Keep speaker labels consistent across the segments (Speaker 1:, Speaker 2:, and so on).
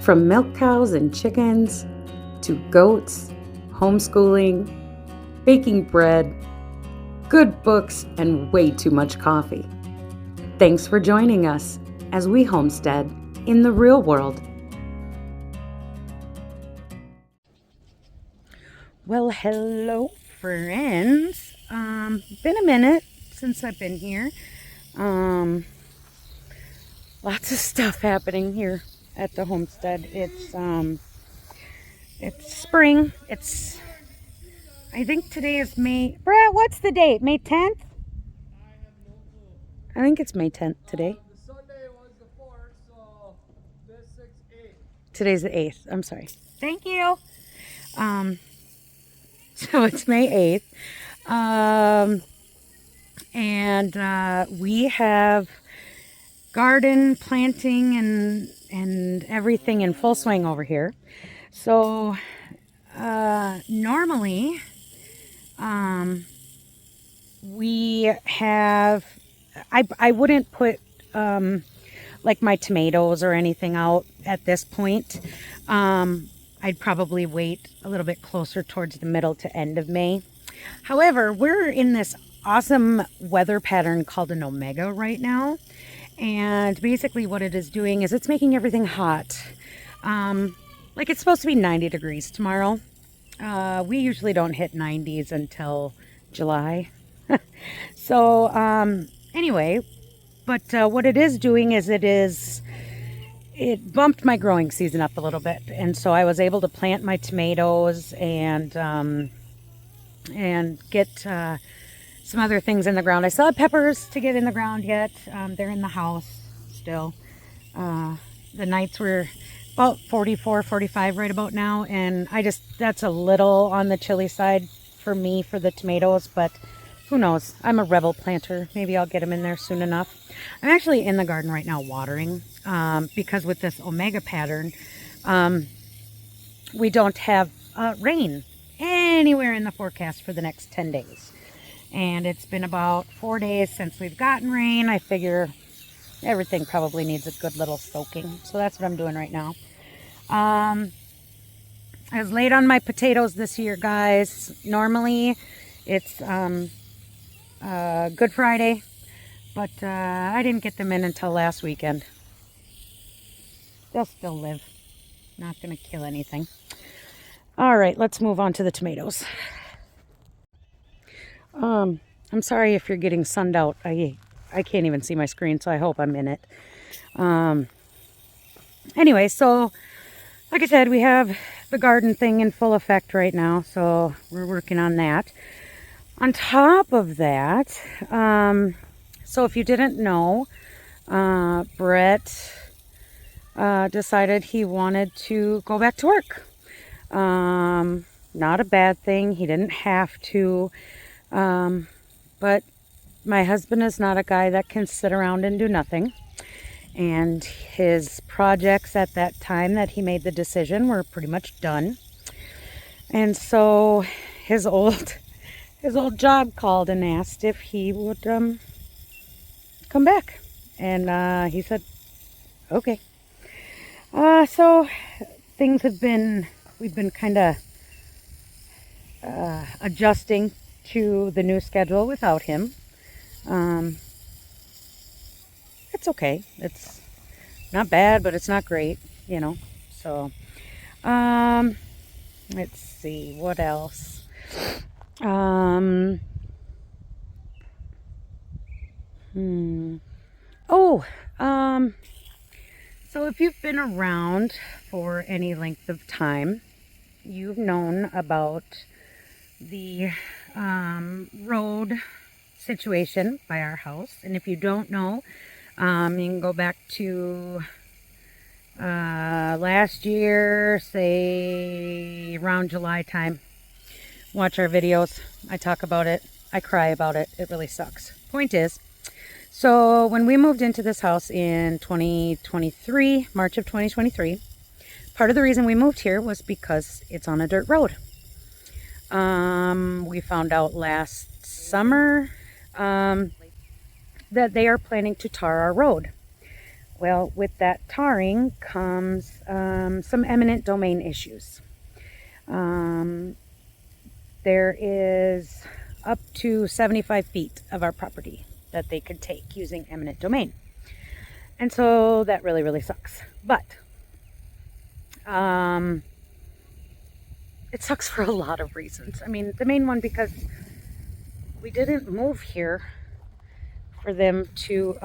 Speaker 1: From milk cows and chickens, to goats, homeschooling, baking bread, good books, and way too much coffee. Thanks for joining us as we homestead in the real world. Well, hello friends. Been a minute since I've been here. Lots of stuff happening here at the homestead. It's spring. I think today is May. Brett, what's the date? May 10th? I think it's May 10th today.
Speaker 2: The Sunday was the 4th, so this 6th, 8th.
Speaker 1: Today's the 8th. I'm sorry. Thank you. So it's May 8th. And we have garden planting and everything in full swing over here. So normally we have, I wouldn't put like my tomatoes or anything out at this point. I'd probably wait a little bit closer towards the middle to end of May. However, we're in this awesome weather pattern called an omega right now. And basically what it is doing is it's making everything hot. Like it's supposed to be 90 degrees tomorrow. We usually don't hit 90s until July. So anyway, but what it is doing is it bumped my growing season up a little bit. And so I was able to plant my tomatoes and get some other things in the ground. I still have peppers to get in the ground yet. They're in the house still. The nights were about 44, 45 right about now. And that's a little on the chilly side for me for the tomatoes, but who knows? I'm a rebel planter. Maybe I'll get them in there soon enough. I'm actually in the garden right now watering because with this omega pattern, we don't have rain anywhere in the forecast for the next 10 days. And it's been about 4 days since we've gotten rain. I figure everything probably needs a good little soaking. So that's what I'm doing right now. I was late on my potatoes this year, guys. Normally it's Good Friday, but I didn't get them in until last weekend. They'll still live. Not going to kill anything. All right, let's move on to the tomatoes. I'm sorry if you're getting sunned out. I can't even see my screen, so I hope I'm in it. Anyway, so like I said, we have the garden thing in full effect right now, so we're working on that. On top of that, so if you didn't know, Brett decided he wanted to go back to work. Not a bad thing. He didn't have to. But my husband is not a guy that can sit around and do nothing. And his projects at that time that he made the decision were pretty much done. And so his old job called and asked if he would come back. And he said, okay. So things we've been kind of adjusting to the new schedule without him. It's okay. It's not bad, but it's not great, you know. So, let's see what else. So if you've been around for any length of time, you've known about the road situation by our house. And if you don't know, you can go back to last year, say around July time. Watch our videos. I talk about it. I cry about it. It really sucks. Point is, so when we moved into this house in 2023, March of 2023, part of the reason we moved here was because it's on a dirt road. We found out last summer that they are planning to tar our road. Well, with that tarring comes some eminent domain issues. There is up to 75 feet of our property that they could take using eminent domain. And so that really, really sucks. But it sucks for a lot of reasons. I mean, the main one because we didn't move here for them to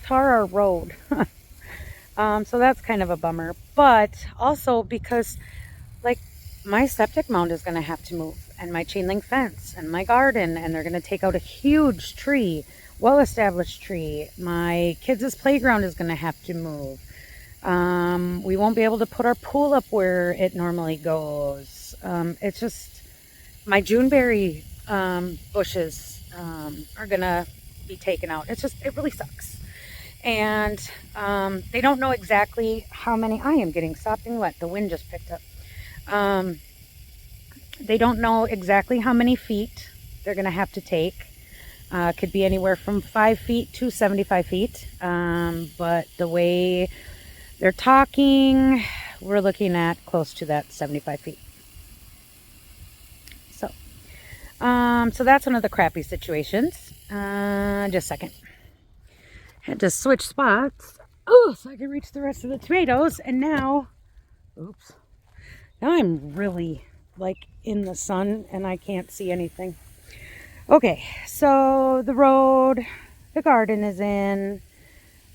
Speaker 1: tar our road. So that's kind of a bummer. But also because, like, my septic mound is going to have to move, and my chain link fence, and my garden, and they're going to take out a huge tree, well-established tree. My kids' playground is going to have to move. We won't be able to put our pool up where it normally goes. It's just, my Juneberry bushes are going to be taken out. It's just, it really sucks. And they don't know exactly how many. I am getting sopping wet. The wind just picked up. They don't know exactly how many feet they're going to have to take. Could be anywhere from 5 feet to 75 feet. But the way they're talking, we're looking at close to that 75 feet. So that's one of the crappy situations. Just a second. Had to switch spots. Oh, so I can reach the rest of the tomatoes. And now, oops. Now I'm really like in the sun and I can't see anything. Okay, so the road, the garden is in,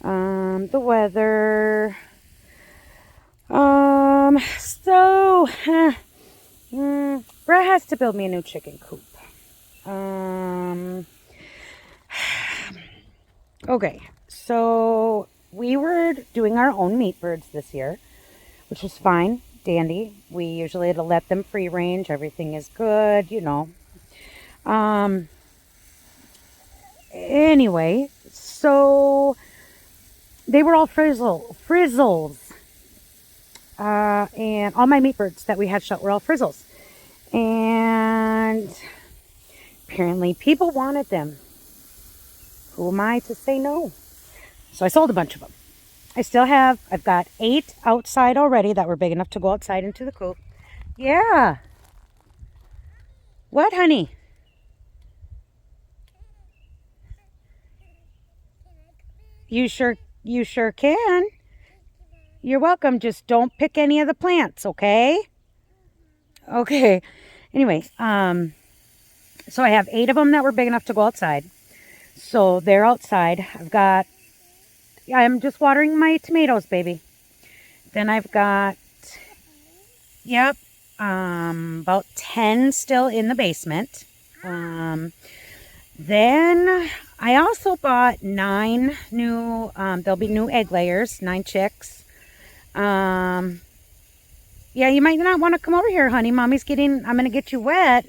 Speaker 1: the weather. Brett has to build me a new chicken coop. Okay, so we were doing our own meat birds this year, which was fine, dandy. We usually let them free range. Everything is good, you know. Anyway, so they were all frizzles. And all my meat birds that we had shot were all frizzles. And apparently people wanted them. Who am I to say no? So I sold a bunch of them. I've got 8 outside already that were big enough to go outside into the coop. Yeah. What, honey? You sure can. You're welcome. Just don't pick any of the plants, okay? Okay. Anyway, so I have 8 of them that were big enough to go outside. So they're outside. I'm just watering my tomatoes, baby. Then I've got, yep, about 10 still in the basement. Then I also bought 9 new, there'll be new egg layers, 9 chicks. Yeah, you might not want to come over here, honey. I'm going to get you wet.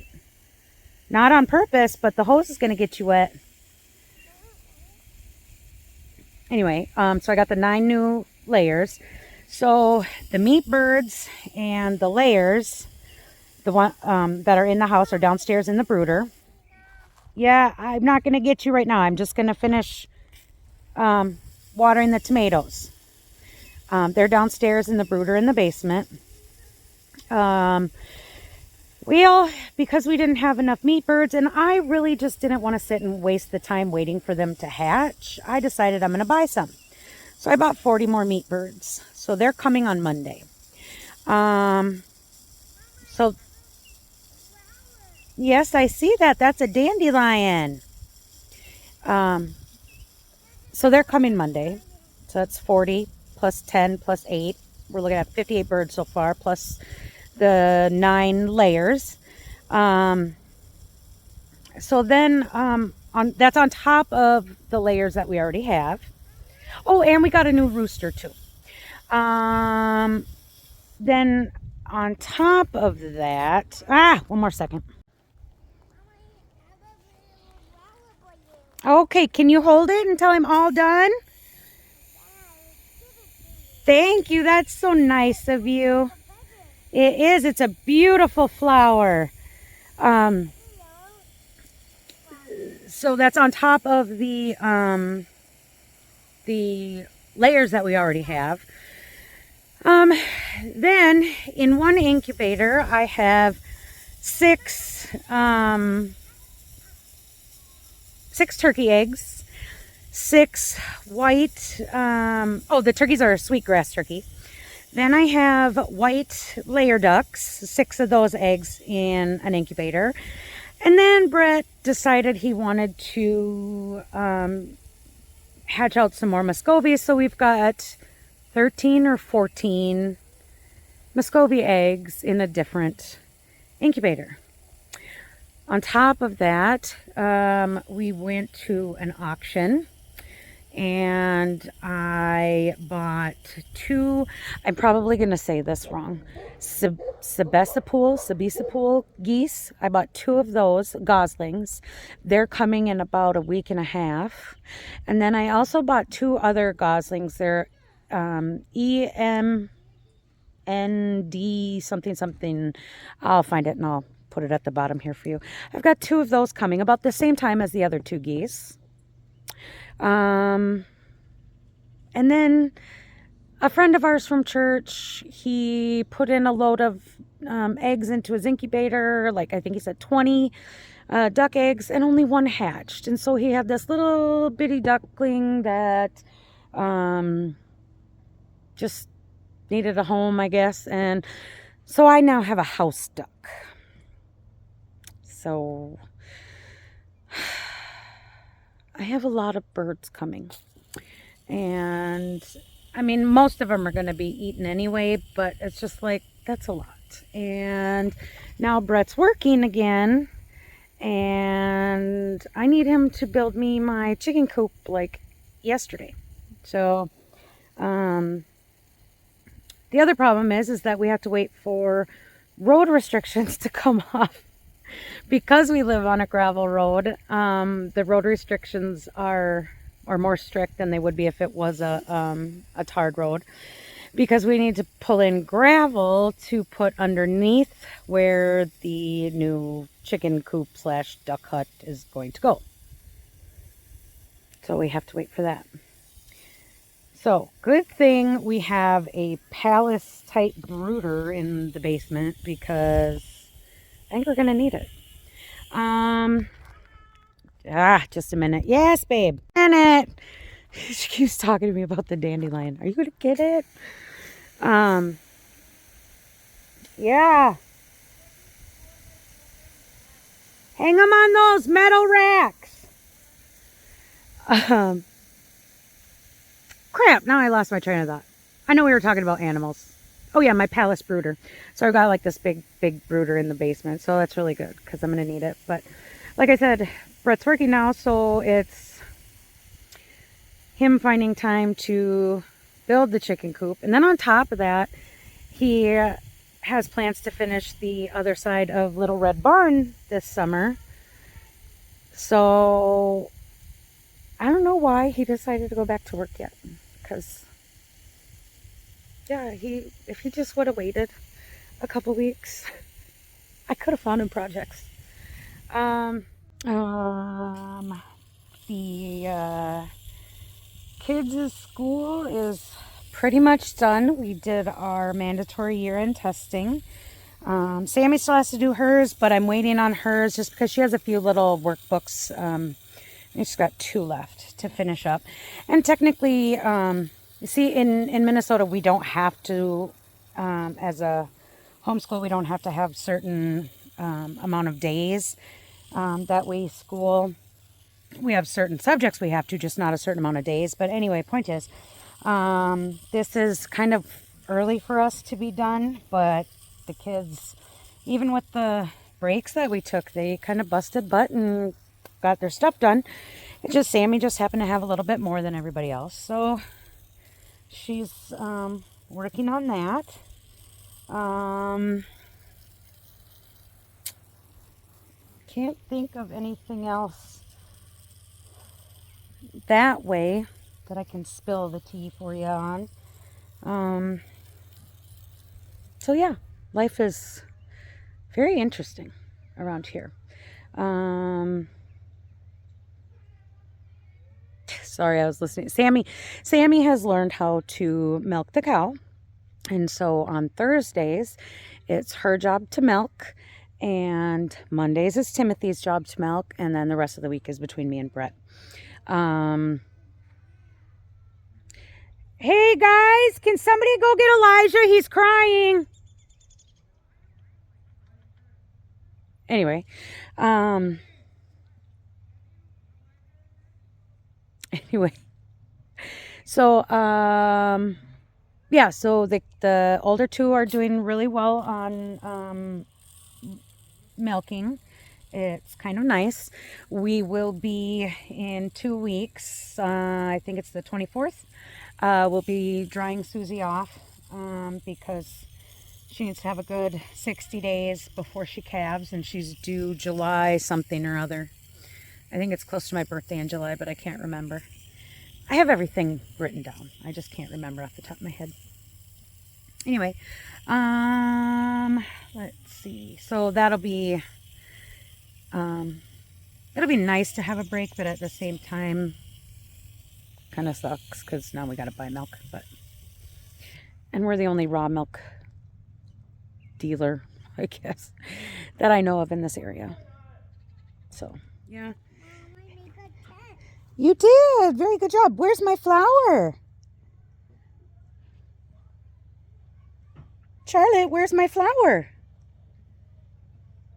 Speaker 1: Not on purpose, but the hose is going to get you wet. Anyway, so I got the 9 new layers. So the meat birds and the layers, the one that are in the house, are downstairs in the brooder. Yeah, I'm not going to get you right now. I'm just going to finish watering the tomatoes. They're downstairs in the brooder in the basement. Because we didn't have enough meat birds, and I really just didn't want to sit and waste the time waiting for them to hatch, I decided I'm going to buy some. So I bought 40 more meat birds. So they're coming on Monday. So yes, I see that. That's a dandelion. So they're coming Monday. So that's 40 plus 10 plus 8. We're looking at 58 birds so far, plus the 9 layers. So then that's on top of the layers that we already have. Oh, and we got a new rooster too. Then on top of that, one more second. Okay, can you hold it until I'm all done? Thank you. That's so nice of you. It is. It's a beautiful flower. So that's on top of the the layers that we already have. Then in one incubator, I have six turkey eggs, six white, oh, the turkeys are sweetgrass turkey. Then I have white layer ducks, 6 of those eggs in an incubator. And then Brett decided he wanted to hatch out some more Muscovy. So we've got 13 or 14 Muscovy eggs in a different incubator. On top of that, we went to an auction and I bought 2, I'm probably going to say this wrong, Sebastopol geese. I bought 2 of those goslings. They're coming in about a week and a half. And then I also bought 2 other goslings. They're EMND something. I'll find it and I'll put it at the bottom here for you. I've got 2 of those coming about the same time as the other 2 geese. And then a friend of ours from church, he put in a load of eggs into his incubator, like I think he said 20 duck eggs, and only 1 hatched. And so he had this little bitty duckling that just needed a home, I guess. And so I now have a house duck. So I have a lot of birds coming. And I mean, most of them are going to be eaten anyway, but it's just like, that's a lot. And now Brett's working again, and I need him to build me my chicken coop like yesterday. So, the other problem is that we have to wait for road restrictions to come off. Because we live on a gravel road, the road restrictions are more strict than they would be if it was a tarred road, because we need to pull in gravel to put underneath where the new chicken coop / duck hut is going to go. So we have to wait for that. So good thing we have a palace type brooder in the basement, because I think we're gonna need it. Just a minute. Yes, babe. Minute. She keeps talking to me about the dandelion. Are you gonna get it? Yeah. Hang them on those metal racks. Crap, now I lost my train of thought. I know we were talking about animals. Oh yeah, my palace brooder. So I've got like this big brooder in the basement. So that's really good because I'm going to need it. But like I said, Brett's working now. So it's him finding time to build the chicken coop. And then on top of that, he has plans to finish the other side of Little Red Barn this summer. So I don't know why he decided to go back to work yet. Because yeah, if he just would have waited a couple weeks, I could have found him projects. The kids' school is pretty much done. We did our mandatory year-end testing. Sammy still has to do hers, but I'm waiting on hers just because she has a few little workbooks. She's got 2 left to finish up. And technically, you see, in Minnesota, we don't have to, as a homeschool, we don't have to have certain amount of days that we school. We have certain subjects we have to, just not a certain amount of days. But anyway, point is, this is kind of early for us to be done, but the kids, even with the breaks that we took, they kind of busted butt and got their stuff done. It's just Sammy just happened to have a little bit more than everybody else, so she's working on that. Can't think of anything else that way that I can spill the tea for you on. So yeah, life is very interesting around here. Sorry, I was listening. Sammy has learned how to milk the cow. And so on Thursdays, it's her job to milk. And Mondays is Timothy's job to milk. And then the rest of the week is between me and Brett. Hey guys, can somebody go get Elijah? He's crying. Anyway, so yeah, so the older two are doing really well on milking. It's kind of nice. We will be in 2 weeks. I think it's the 24th. We'll be drying Susie off because she needs to have a good 60 days before she calves, and she's due July something or other. I think it's close to my birthday in July, but I can't remember. I have everything written down. I just can't remember off the top of my head. Anyway, let's see. So that'll be it'll be nice to have a break, but at the same time, kind of sucks because now we got to buy milk. And we're the only raw milk dealer, I guess, that I know of in this area. So yeah. You did. Very good job. Where's my flower? Charlotte, where's my flower?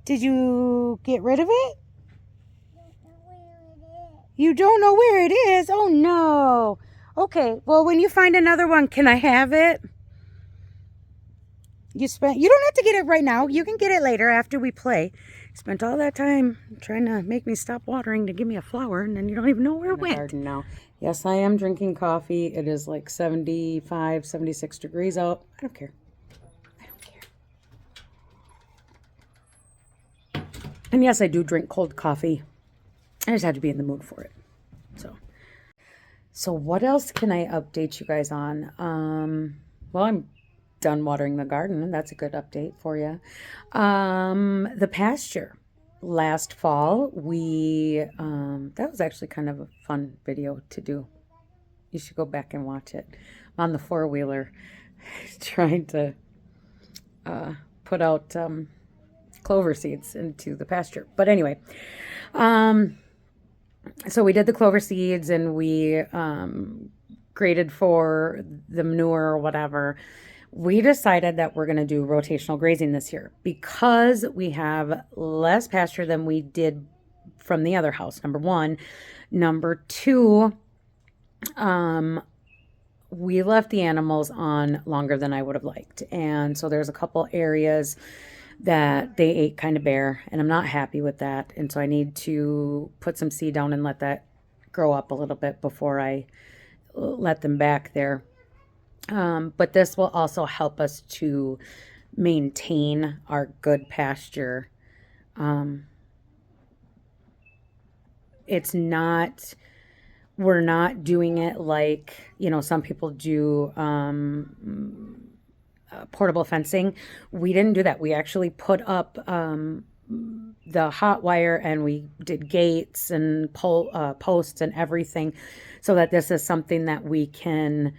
Speaker 1: Did you get rid of it? You don't know where it is? Oh no. Okay, well when you find another one, can I have it? You don't have to get it right now. You can get it later after we play. Spent all that time trying to make me stop watering to give me a flower, and then you don't even know where it went. Garden now. Yes, I am drinking coffee. It is like 75, 76 degrees out. I don't care. I don't care. And yes, I do drink cold coffee. I just have to be in the mood for it. So what else can I update you guys on? Well, I'm done watering the garden. That's a good update for you. The pasture. Last fall, that was actually kind of a fun video to do. You should go back and watch it. I'm on the four-wheeler trying to put out clover seeds into the pasture. But anyway, so we did the clover seeds and we graded for the manure or whatever. We decided that we're going to do rotational grazing this year because we have less pasture than we did from the other house, number one. Number two, we left the animals on longer than I would have liked. And so there's a couple areas that they ate kind of bare, and I'm not happy with that. And so I need to put some seed down and let that grow up a little bit before I let them back there. But this will also help us to maintain our good pasture. We're not doing it like, some people do portable fencing. We didn't do that. We actually put up the hot wire, and we did gates and posts and everything, so that this is something that we can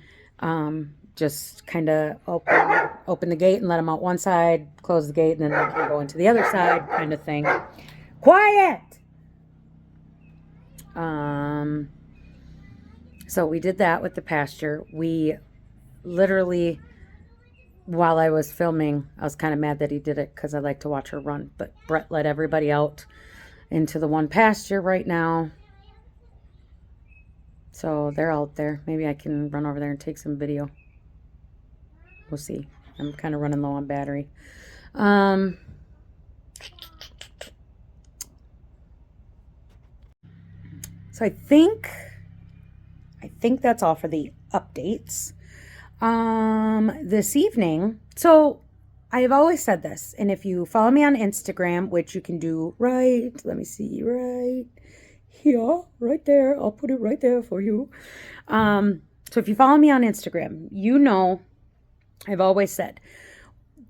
Speaker 1: just kind of open the gate and let them out one side, close the gate, and then they can go into the other side, kind of thing. Quiet! So we did that with the pasture. We literally, while I was filming, I was kind of mad that he did it because I like to watch her run. But Brett let everybody out into the one pasture right now. So they're out there. Maybe I can run over there and take some video. We'll see. I'm kind of running low on battery. So I think that's all for the updates. This evening, so I have always said this, and if you follow me on Instagram, which you can do let me see, right here, right there, I'll put it right there for you. So if you follow me on Instagram, I've always said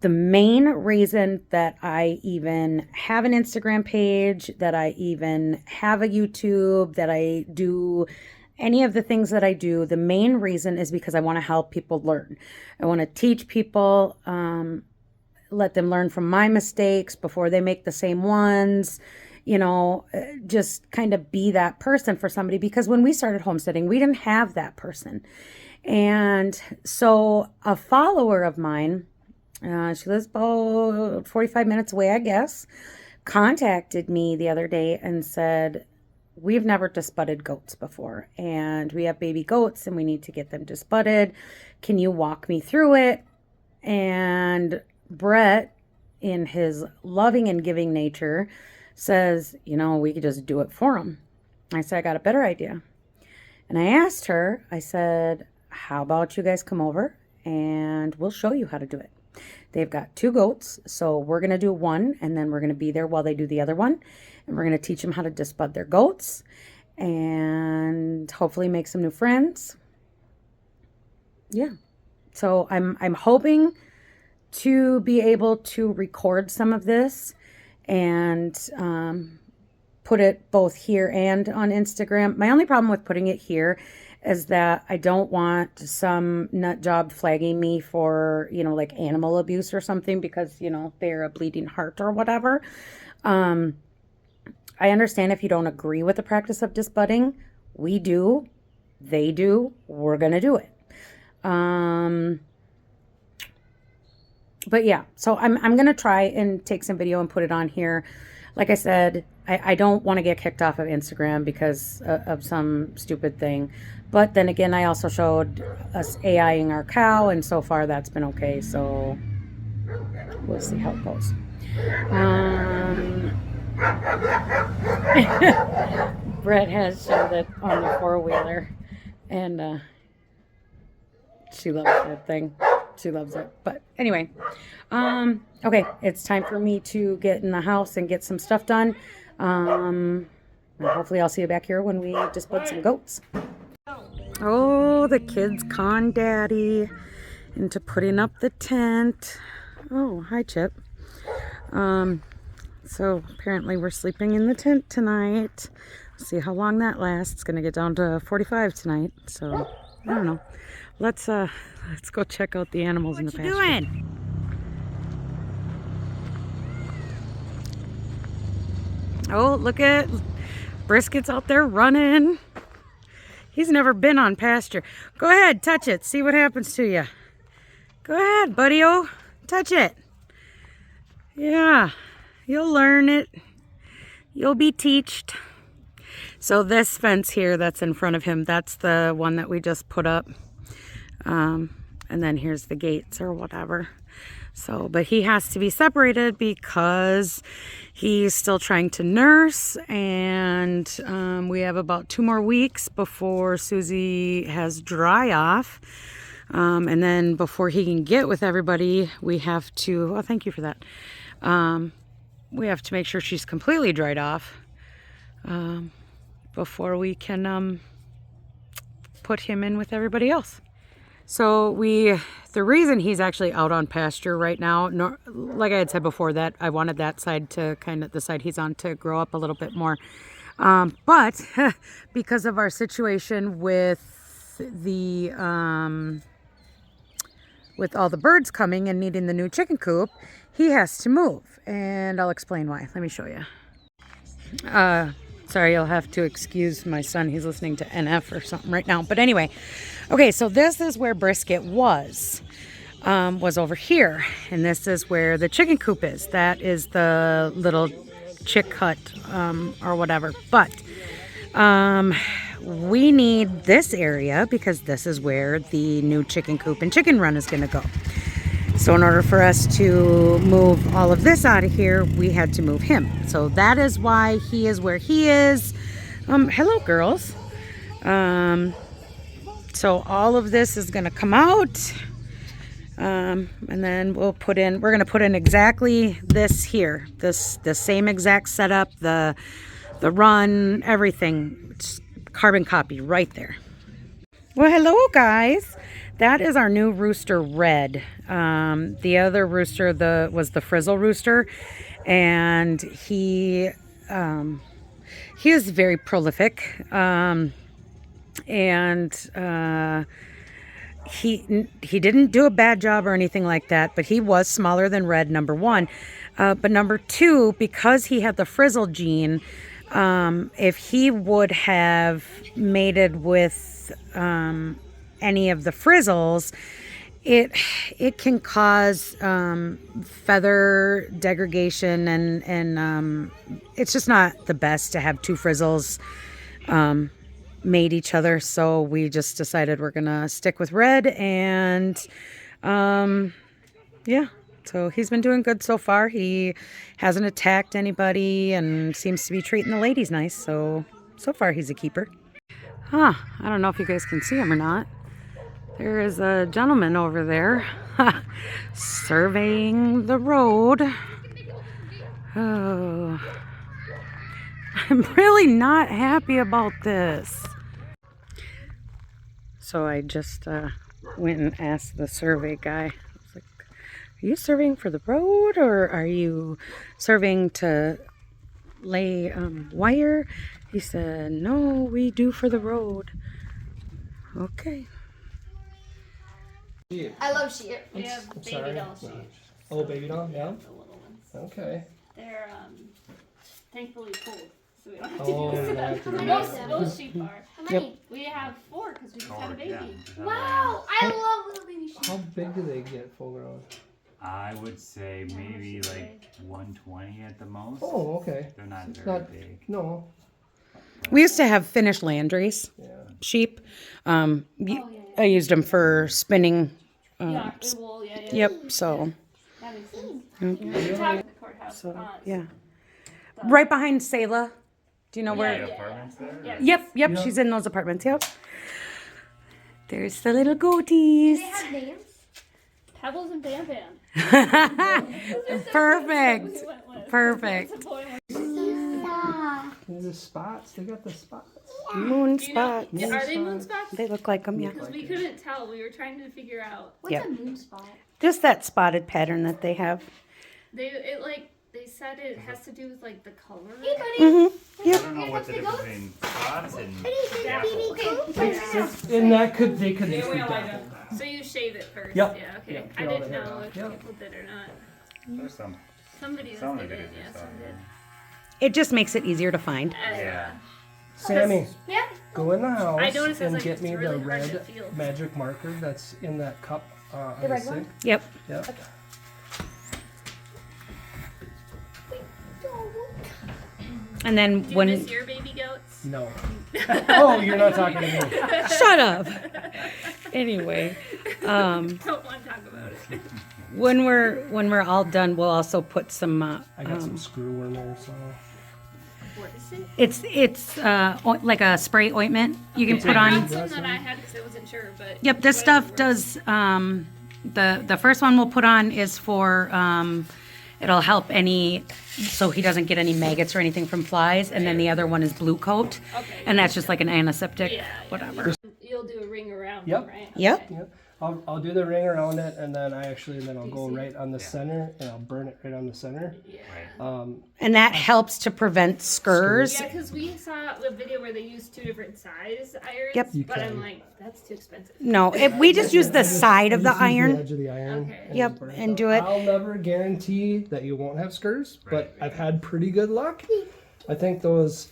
Speaker 1: the main reason that I even have an Instagram page, that I even have a YouTube, that I do any of the things that I do, the main reason is because I want to help people learn. I want to teach people, let them learn from my mistakes before they make the same ones. Just kind of be that person for somebody, because when we started homesteading, we didn't have that person. And so a follower of mine, she lives about 45 minutes away, I guess, contacted me the other day and said, we've never disbudded goats before, and we have baby goats and we need to get them disbudded. Can you walk me through it? And Brett, in his loving and giving nature, says, we could just do it for them. I said, I got a better idea. And I asked her, I said, how about you guys come over and we'll show you how to do it. They've got 2 goats, so we're going to do one, and then we're going to be there while they do the other one, and we're going to teach them how to disbud their goats and hopefully make some new friends. Yeah. So I'm hoping to be able to record some of this and put it both here and on Instagram. My only problem with putting it here is that I don't want some nut job flagging me for, like animal abuse or something, because, they're a bleeding heart or whatever. I understand if you don't agree with the practice of disbudding. We do. They do. We're going to do it. But yeah, so I'm going to try and take some video and put it on here. Like I said, I don't want to get kicked off of Instagram because of some stupid thing. But then again, I also showed us AIing our cow, and so far that's been okay. So we'll see how it goes. Brett has showed it on the 4-wheeler, and she loves that thing. She loves it. But anyway, okay, it's time for me to get in the house and get some stuff done. And hopefully I'll see you back here when we disbud some goats. Oh, the kids conned Daddy into putting up the tent. Oh, hi, Chip. So apparently we're sleeping in the tent tonight. See how long that lasts. It's gonna get down to 45 tonight. So I don't know. Let's go check out the animals in the pasture. What you doing? Oh, look at Brisket's out there running. He's never been on pasture. Go ahead, touch it. See what happens to you. Go ahead, buddy-o. Touch it. Yeah, you'll learn it. You'll be teached. So this fence here that's in front of him, that's the one that we just put up. And then here's the gates or whatever. So, but he has to be separated because he's still trying to nurse, and we have about 2 more weeks before Susie has dry off. And then before he can get with everybody, we have to, oh, thank you for that. We have to make sure she's completely dried off before we can put him in with everybody else. So the reason he's actually out on pasture right now, like I had said before, that I wanted that side to the side he's on to grow up a little bit more. But because of our situation with with all the birds coming and needing the new chicken coop, he has to move. And I'll explain why. Let me show you. Sorry, you'll have to excuse my son. He's listening to NF or something right now. But anyway, okay, so this is where Brisket was over here. And this is where the chicken coop is. That is the little chick hut or whatever. But we need this area because this is where the new chicken coop and chicken run is going to go. So in order for us to move all of this out of here, we had to move him. So that is why he is where he is. Hello, girls. So all of this is going to come out. And then we're going to put in exactly this here. The same exact setup, the run, everything. It's carbon copy right there. Well, hello, guys. That is our new rooster, Red. The other rooster was the Frizzle rooster, and he is very prolific. and he didn't do a bad job or anything like that, but he was smaller than Red, number one. But number two, because he had the frizzle gene, if he would have mated with any of the frizzles, it can cause feather degradation, and it's just not the best to have two frizzles mate each other. So we just decided we're gonna stick with Red, and yeah. So he's been doing good so far. He hasn't attacked anybody and seems to be treating the ladies nice. So far he's a keeper. I don't know if you guys can see him or not. There is a gentleman over there surveying the road. Oh, I'm really not happy about this. So I just went and asked the survey guy. I was like, are you surveying for the road, or are you surveying to lay wire? He said, no, we do for the road. Okay.
Speaker 3: I love sheep.
Speaker 4: We have
Speaker 5: I'm
Speaker 4: baby
Speaker 5: sorry.
Speaker 4: doll sheep.
Speaker 5: Oh, baby doll, yeah.
Speaker 4: The little ones.
Speaker 5: Okay.
Speaker 4: They're thankfully pulled, so we don't have to
Speaker 5: Oh,
Speaker 4: do
Speaker 5: you
Speaker 4: this.
Speaker 5: don't have to do
Speaker 4: Most
Speaker 5: that.
Speaker 4: those sheep are.
Speaker 3: How many?
Speaker 4: We have 4 because we just had a baby.
Speaker 3: Wow, I love little baby sheep.
Speaker 5: How big do they get full grown?
Speaker 6: I would say maybe like 120 at the most.
Speaker 5: Oh, okay.
Speaker 6: They're not
Speaker 5: It's
Speaker 6: very
Speaker 5: not-
Speaker 6: big.
Speaker 5: No.
Speaker 1: We used to have Finnish Landries
Speaker 5: Yeah.
Speaker 1: sheep. I used them for spinning.
Speaker 4: Yeah, it will, yeah.
Speaker 1: Yep. So
Speaker 4: That makes sense. We talked at the courthouse.
Speaker 1: yeah, right behind Selah. Do you know where?
Speaker 6: The apartments there?
Speaker 4: Yeah.
Speaker 1: Yep. She's in those apartments. Yep. There's the little goatees.
Speaker 3: They have names.
Speaker 4: Pebbles and Bam Bam.
Speaker 1: Perfect.
Speaker 4: We went with.
Speaker 1: Perfect.
Speaker 4: That's a boy one.
Speaker 5: There's the spots. They got the spots.
Speaker 1: Moon
Speaker 4: Do you know-
Speaker 1: spots.
Speaker 4: Are they moon spots?
Speaker 1: They look like them. Yeah.
Speaker 4: Because we couldn't tell. We were trying to figure out.
Speaker 3: What's
Speaker 1: Yep.
Speaker 3: a moon spot?
Speaker 1: Just that spotted pattern that they have.
Speaker 4: They said it has to do with like the color.
Speaker 3: Hey, buddy.
Speaker 1: Mm-hmm.
Speaker 6: I don't know what the difference between spots and
Speaker 5: And that they could just be dappled.
Speaker 4: So you shave it first.
Speaker 5: Yep.
Speaker 4: Yeah. Okay.
Speaker 5: Yep,
Speaker 4: I
Speaker 5: get all
Speaker 4: didn't
Speaker 5: the hair
Speaker 4: know
Speaker 5: off.
Speaker 4: if
Speaker 5: Yep.
Speaker 4: people did or not.
Speaker 6: there's some.
Speaker 4: Somebody else
Speaker 6: Some
Speaker 4: did
Speaker 6: of it
Speaker 4: it.
Speaker 6: is
Speaker 4: Yeah,
Speaker 6: just
Speaker 4: some
Speaker 6: on
Speaker 4: did.
Speaker 1: It just makes it easier to find.
Speaker 6: Yeah.
Speaker 5: Sammy,
Speaker 3: Yeah.
Speaker 5: go in the house
Speaker 4: I noticed
Speaker 5: and
Speaker 4: it's
Speaker 5: get me
Speaker 4: really
Speaker 5: the
Speaker 4: hard to
Speaker 5: red
Speaker 4: feel.
Speaker 5: magic marker that's in that cup. On
Speaker 3: The red
Speaker 5: sink.
Speaker 3: one?
Speaker 1: Yep.
Speaker 5: Yep.
Speaker 1: And then
Speaker 4: Do you
Speaker 1: when
Speaker 4: miss your baby goats?
Speaker 5: No. Oh, you're not talking to me.
Speaker 1: shut up. Anyway,
Speaker 4: Don't want to talk about it.
Speaker 1: when we're all done, we'll also put some.
Speaker 5: I got some screw wormers. So.
Speaker 4: What is it?
Speaker 1: It's like a spray ointment you can put
Speaker 4: I
Speaker 1: on.
Speaker 4: brought some that I had because I wasn't sure, but.
Speaker 1: Yep, this stuff does. The first one we'll put on is for. It'll help so he doesn't get any maggots or anything from flies. And then the other one is Blue Coat,
Speaker 4: Okay.
Speaker 1: and that's just like an antiseptic,
Speaker 4: Yeah,
Speaker 1: whatever.
Speaker 4: You'll do a ring around
Speaker 5: Yep.
Speaker 4: them, right?
Speaker 1: Yep.
Speaker 4: Okay.
Speaker 5: Yep. I'll do the ring around it, and then I'll go right on the center, and I'll burn it right on the center.
Speaker 4: Yeah.
Speaker 1: And that helps to prevent skurs.
Speaker 4: Yeah, because we saw a video where they used 2 different size irons.
Speaker 1: Yep.
Speaker 5: You
Speaker 4: But
Speaker 5: can.
Speaker 4: I'm like, that's too expensive.
Speaker 1: No, if we just use the side of the
Speaker 5: Just use
Speaker 1: iron.
Speaker 5: The edge of the iron.
Speaker 4: Okay.
Speaker 5: and
Speaker 1: Yep,
Speaker 5: just burn
Speaker 1: and
Speaker 5: out.
Speaker 1: do it.
Speaker 5: I'll never guarantee that you won't have skurs, but I've had pretty good luck. I think the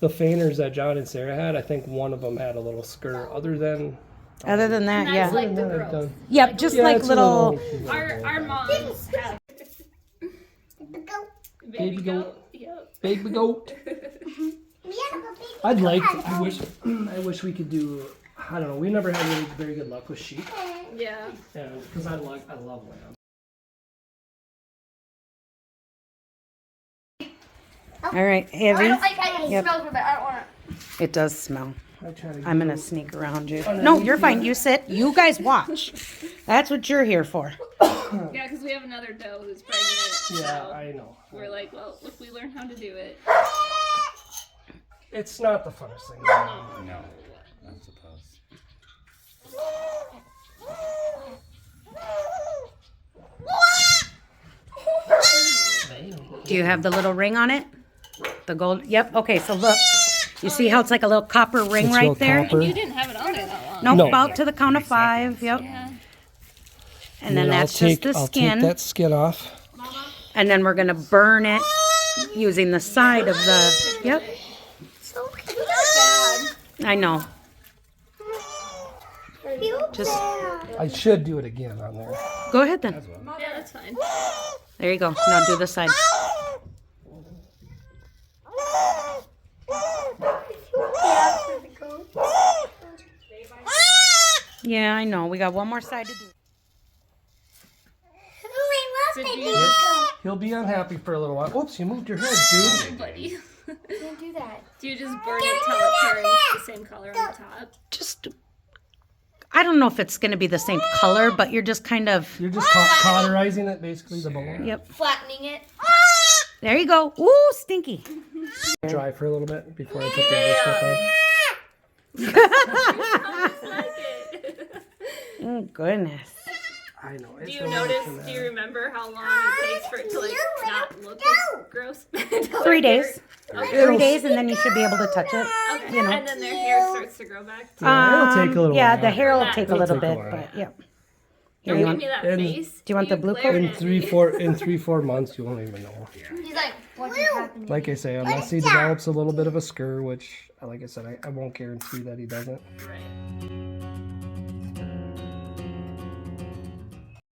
Speaker 5: fainers that John and Sarah had, I think one of them had a little skir. Other than
Speaker 1: Other than that,
Speaker 4: That's
Speaker 1: yeah.
Speaker 4: like the
Speaker 5: that, I've
Speaker 4: growth.
Speaker 5: done-
Speaker 1: Yep, just
Speaker 5: Yeah,
Speaker 1: like
Speaker 5: it's a
Speaker 1: little.
Speaker 4: Our moms have
Speaker 5: Baby goat.
Speaker 4: Yep.
Speaker 5: baby goat. I wish we could do. I don't know. We never had really very good luck with sheep,
Speaker 4: Yeah.
Speaker 5: and because I love lamb.
Speaker 1: All right,
Speaker 3: I
Speaker 1: Heavy.
Speaker 3: don't like how it
Speaker 1: Yep.
Speaker 3: smells, but I don't want it.
Speaker 1: It does smell.
Speaker 5: I try to.
Speaker 1: I'm gonna sneak around you. No, you're fine. You sit. You guys watch. That's what you're here for.
Speaker 4: Yeah, because we have another doe who's pregnant.
Speaker 5: Yeah,
Speaker 4: so
Speaker 5: I know.
Speaker 4: we're like, well, if we learn how to do it.
Speaker 5: It's not the funnest thing.
Speaker 6: No. I'm supposed.
Speaker 1: Do you have the little ring on it? The gold. Yep. Okay. So look. You see how it's like a little copper ring
Speaker 5: It's
Speaker 1: right
Speaker 5: real
Speaker 1: there?
Speaker 5: copper.
Speaker 4: You didn't have
Speaker 1: Nope,
Speaker 5: No.
Speaker 1: about to the count of 5. Yep.
Speaker 4: Yeah.
Speaker 1: And then that's just the
Speaker 5: I'll
Speaker 1: skin.
Speaker 5: take that skin off.
Speaker 1: And then we're gonna burn it using the side of the. Yep.
Speaker 3: So bad.
Speaker 1: I know. Just
Speaker 5: I should do it again on there.
Speaker 1: go ahead then.
Speaker 4: Yeah, that's fine.
Speaker 1: There you go. Now do the side. Yeah, I know. We got one more side to do.
Speaker 4: So do you,
Speaker 5: He'll be unhappy for a little while. Oops, you moved your head, dude.
Speaker 4: buddy,
Speaker 3: Can't do that.
Speaker 4: do you just burn it till it turns the same color on the top?
Speaker 1: Just. I don't know if it's gonna be the same color, but you're just kind of.
Speaker 5: You're just cauterizing it, basically, the bone.
Speaker 1: Yep.
Speaker 3: Flattening it.
Speaker 1: There you go. Ooh, stinky.
Speaker 5: Dry for a little bit before I put the other stuff on.
Speaker 4: Like it.
Speaker 1: Oh, goodness.
Speaker 5: I know.
Speaker 4: Do
Speaker 5: it's
Speaker 4: you
Speaker 5: a
Speaker 4: notice?
Speaker 5: little
Speaker 4: Do you remember how long it takes for it to like not look as gross?
Speaker 1: 3 days.
Speaker 4: Okay.
Speaker 1: 3 days, and then you should be able to touch it.
Speaker 4: Okay.
Speaker 1: You know.
Speaker 4: And then their hair starts to grow back. Too.
Speaker 5: Yeah, it'll take a little
Speaker 1: Yeah,
Speaker 5: while.
Speaker 1: the hair will
Speaker 4: That-
Speaker 1: take a
Speaker 5: It'll
Speaker 1: little
Speaker 5: take a
Speaker 1: bit,
Speaker 5: while.
Speaker 1: but yeah.
Speaker 4: Don't
Speaker 1: you
Speaker 4: give
Speaker 1: want-
Speaker 4: me that
Speaker 5: and-
Speaker 4: face.
Speaker 1: Do you want the blue
Speaker 4: glaring
Speaker 1: coat?
Speaker 5: In
Speaker 4: at
Speaker 5: three,
Speaker 4: me.
Speaker 5: four months, you won't even know.
Speaker 3: He's like, what's happening?
Speaker 5: Like I say, unless he develops a little bit of a scur, which, like I said, I won't guarantee that he doesn't.
Speaker 4: Right.